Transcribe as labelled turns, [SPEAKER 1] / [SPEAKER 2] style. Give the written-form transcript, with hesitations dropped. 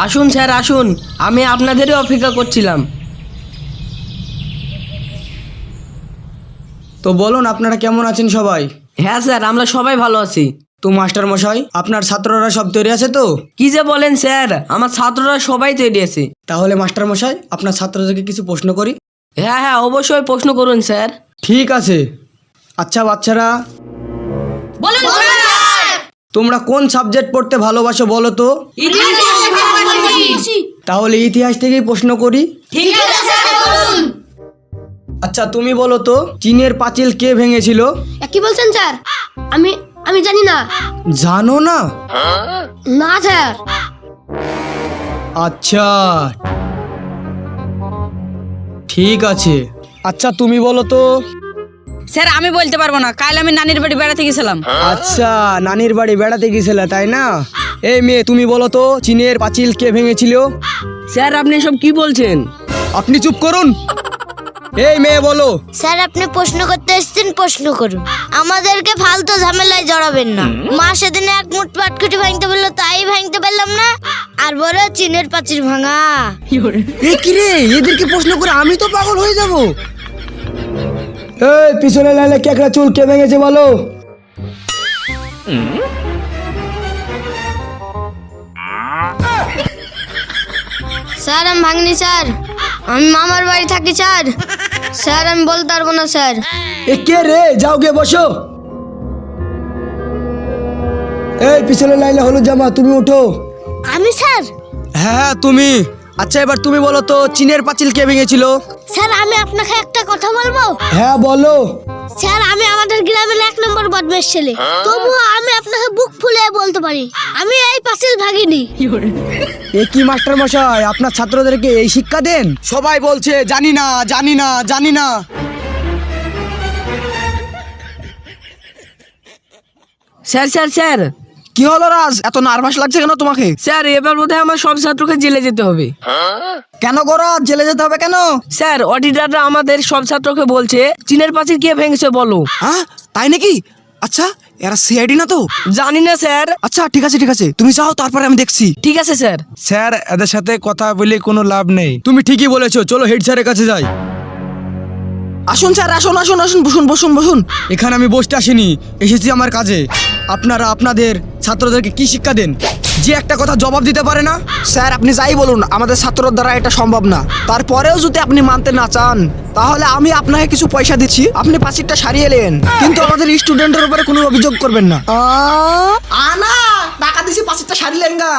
[SPEAKER 1] আসুন স্যার আসুন, আমি আপনাদেরই অপেক্ষা করছিলাম।
[SPEAKER 2] তো বলুন আপনারা কেমন আছেন সবাই?
[SPEAKER 1] হ্যাঁ স্যার, আমরা সবাই ভালো আছি।
[SPEAKER 2] তো মাস্টার মশাই, আপনার ছাত্ররা সব তৈরি আছে তো?
[SPEAKER 1] কি যে বলেন স্যার, আমার ছাত্ররা সবাই তৈরি আছে।
[SPEAKER 2] তাহলে মাস্টার মশাই, আপনার ছাত্রদেরকে কিছু প্রশ্ন করি।
[SPEAKER 1] হ্যাঁ হ্যাঁ, অবশ্যই প্রশ্ন করুন স্যার।
[SPEAKER 2] ঠিক আছে। আচ্ছা বাচ্চারা,
[SPEAKER 3] বলুন স্যার।
[SPEAKER 2] তোমরা কোন সাবজেক্ট পড়তে ভালোবাসো বলো তো? তাহলে ইতিহাস থেকেই প্রশ্ন করি।
[SPEAKER 3] ঠিক আছে স্যার, বলুন।
[SPEAKER 2] আচ্ছা তুমি বলো তো, চীনের পাঁচিল কে ভেঙেছিল?
[SPEAKER 4] কি বলছেন স্যার? আমি আমি জানি না।
[SPEAKER 2] জানো না?
[SPEAKER 4] না স্যার।
[SPEAKER 2] আচ্ছা ঠিক আছে। আচ্ছা তুমি বলো তো।
[SPEAKER 5] স্যার আমি বলতে পারবো না, কাল আমি নানির বাড়ি বেড়াতে গেছিলাম।
[SPEAKER 2] আচ্ছা, নানির বাড়ি বেড়াতে গেছিলে তাই না? এই মেয়ে, তুমি বলো তো, চীনের পাঁচিল কে ভেঙেছিল?
[SPEAKER 1] স্যার আপনি সব কি বলছেন?
[SPEAKER 2] আপনি চুপ করুন। এই মেয়ে বলো।
[SPEAKER 4] স্যার আপনি প্রশ্ন করতে এসেছেন, প্রশ্ন করুন। আমাদেরকে ফালতু ঝামেলায় জড়াবেন না। মা সেদিন এক মুঠ পাটকুটি ভাঙতে বললো, তাই ভাঙতে পারলাম না, আর বলো চীনের পাঁচিল ভাঙা।
[SPEAKER 2] এ কি রে, এদেরকে প্রশ্ন করে আমি তো পাগল হয়ে যাব। এই পিছনে লাইলে কেকড়া চুল কে ভেঙেছে বলো?
[SPEAKER 4] স্যার আমি ভাঙনি স্যার, আমি মামার বাড়ি থাকি স্যার। স্যার আমি বলতে পারবো না স্যার।
[SPEAKER 2] এ কে রে, যাও গিয়ে বসো। এই পিছনে লাইলে হলুদ জামা, তুমি উঠো।
[SPEAKER 4] আমি স্যার?
[SPEAKER 2] হ্যাঁ তুমি। আচ্ছা এবার তুমি বলো তো, চীনের পাঁচিল কে ভেঙেছিল?
[SPEAKER 4] স্যার আমি আপনাকে একটা কথা বলবো?
[SPEAKER 2] হ্যাঁ বলো।
[SPEAKER 4] স্যার আমি আমাদের গ্রামের 1 নম্বর বদমাশ ছেলে, তবুও আমি আপনাকে বুক ফুলে বলতে পারি আমি এই পাঁচিল ভাঙিনি।
[SPEAKER 2] এ কি মাস্টার মশাই, আপনার ছাত্রদেরকে এই শিক্ষা দেন? সবাই বলছে জানি না জানি না জানি না।
[SPEAKER 1] স্যার স্যার স্যার,
[SPEAKER 2] কি হলো রাজ, এত নার্ভাস লাগছে কেন তোমাকে?
[SPEAKER 1] স্যার এবার বোধহয় আমার সব ছাত্রকে জেলে যেতে হবে।
[SPEAKER 2] কেন গো রাজ, জেলে যেতে হবে কেন?
[SPEAKER 1] স্যার অডিটররা আমাদের সব ছাত্রকে বলছে চীনের পাঁচিল কে ভেঙেছে বলো।
[SPEAKER 2] হ্যাঁ তাই নাকি? আচ্ছা এরা সিআইডি না তো?
[SPEAKER 1] জানি না স্যার।
[SPEAKER 2] আচ্ছা ঠিক আছে ঠিক আছে, তুমি যাও, তারপরে আমি দেখছি।
[SPEAKER 1] ঠিক আছে স্যার।
[SPEAKER 2] স্যার এদের সাথে কথা বলে কোনো লাভ নেই। তুমি ঠিকই বলেছো, চলো হেড স্যারের কাছে যাই। আসুন স্যার, আসুন আসুন আসুন, বসুন বসুন বসুন। এখানে আমি বসতে আসিনি, এসেছি আমার কাজে। আপনারা আপনাদের ছাত্রদেরকে কি শিক্ষা দেন যে একটা কথা জবাব দিতে পারে না? স্যার আপনি যাই বলুন, আমাদের ছাত্রদের দ্বারা এটা সম্ভব না। তারপরেও যদি আপনি মানতে না চান, তাহলে আমি আপনাকে কিছু পয়সা দিচ্ছি, আপনি পাঁচিলটা সারিয়ে নেন, কিন্তু আমাদের স্টুডেন্টের উপরে কোনো অভিযোগ করবেন না। আনা টাকা দিছি, পাঁচিলটা সারিলেন গা।